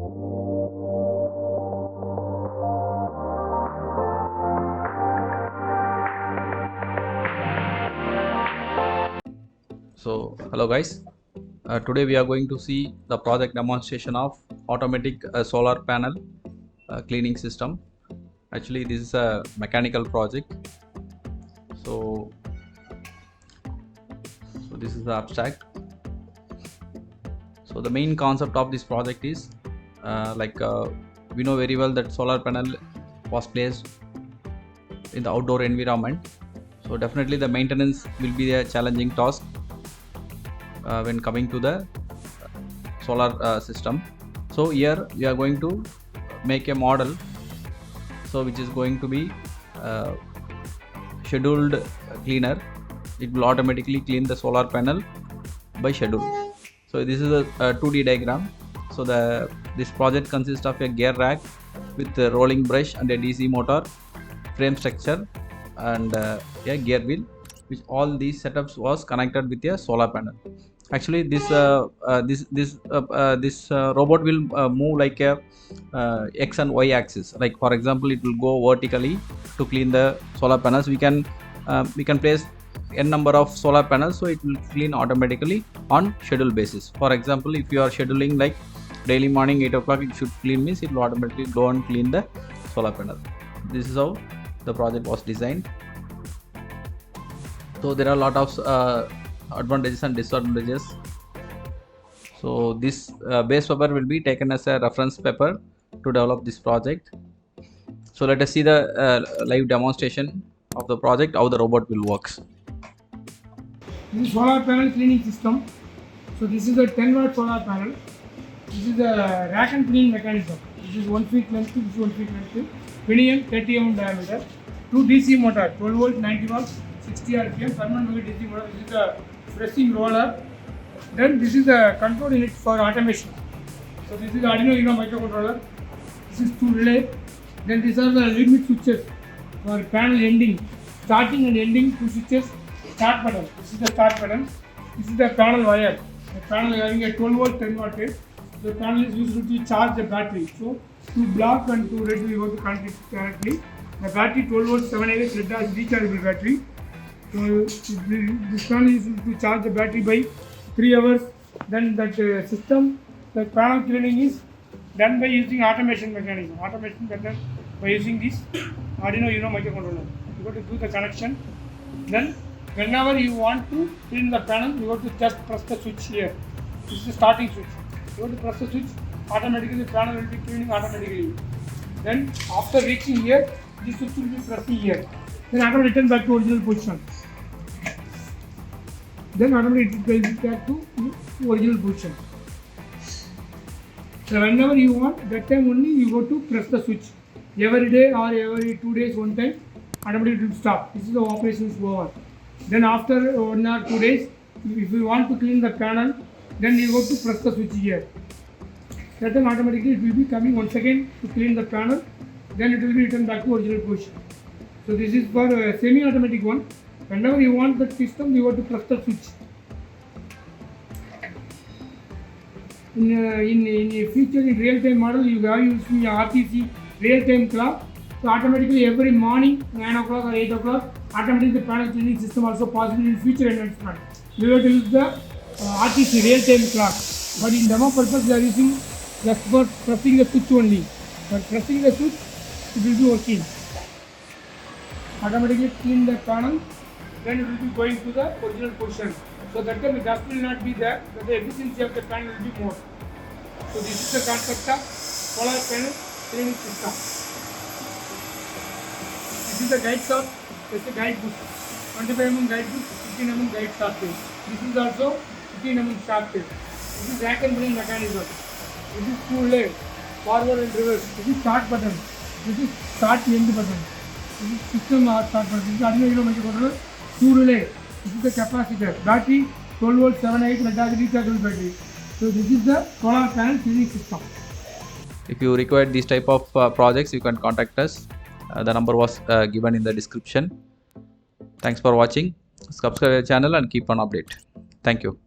So hello guys, today we are going to see the project demonstration of automatic solar panel cleaning system. Actually this is a mechanical project. So this is the abstract. So the main concept of this project is we know very well that solar panel was placed in the outdoor environment. So definitely the maintenance will be a challenging task when coming to the solar system. So here we are going to make a model, so which is going to be scheduled cleaner. It will automatically clean the solar panel by schedule. So this is a 2D diagram. So this project consists of a gear rack with a rolling brush and a DC motor, frame structure, and a gear wheel, which all these setups was connected with a solar panel. Actually this robot will move like a x and y axis. Like for example, it will go vertically to clean the solar panels. We can place n number of solar panels, so it will clean automatically on schedule basis. For example, if you are scheduling like daily morning 8 o'clock it should clean, means it will automatically go and clean the solar panel. This is how the project was designed. So there are a lot of advantages and disadvantages. So this base paper will be taken as a reference paper to develop this project. So let us see the live demonstration of the project, how the robot will works. This is solar panel cleaning system. So this is a 10-watt solar panel. This is a rack and clean mechanism. This is 1 feet length, this is 1 feet length, 20 mm, 30 mm diameter. 2 DC motor, 12 volt, 90 watts, 60 RPM, permanent magnet DC motor. This is the pressing roller. Then this is the control unit for automation. So this is the Arduino Uno microcontroller. This is 2 relay. Then these are the limit switches for panel ending, starting and ending 2 switches. Start button. This is the start button. This is the panel wire. The panel having a 12 volt 10 watt rail. The panel is used to charge the battery. So to block and to red we go to connect it directly. The battery 12 volt 7 AH lead acid rechargeable battery. So this panel is used to charge the battery by 3 hours. Then that system, the panel cleaning is done by using automation mechanism. Automation done by using this Arduino Uno microcontroller. You got to do the connection. Then whenever you want to clean the panel, you have to just press the switch here. This is the starting switch. You have to press the switch, automatically the panel will be cleaning automatically. Then after reaching here, this switch will be pressing here. Then automatically return back to original position. Then automatically it will be back to original position. So whenever you want, that time only you go to press the switch. Every day or every 2 days one time, automatically it will stop. This is the operation is over. Then after 1 or 2 days, if you want to clean the panel, then you go to press the switch here. That time automatically it will be coming once again to clean the panel. Then it will be returned back to original position. So this is for a semi-automatic one. Whenever you want that system, you have to press the switch. In future, in real-time model, you are using RTC real-time clock. So automatically every morning 9 o'clock or 8 o'clock, automatically the panel cleaning system also possible in future enhancement. We have to use the RTC real-time clock. But in demo purpose, we are using just for pressing the switch only. For pressing the switch, it will be working. Automatically clean the panel, then it will be going to the original position. So that time the dust will not be there, but the efficiency of the panel will be more. So this is the concept of solar panel cleaning system. This is the guide shaft, this is the guide book. 25 mm guide book, 15 mm guide shaft. This is also 15 mm shaft. This is rack and clean mechanism. This is 2 relay, forward and reverse. This is start button. This is start end button. This is system start button. This is Arduino Uno microcontroller. 2 relay. This is the capacitor. Battery 12 volt 7 8 lead acid rechargeable battery. So this is the solar panel cleaning system. If you require these type of projects, you can contact us. The number was given in the description. Thanks for watching. Subscribe our channel and keep on update. Thank you.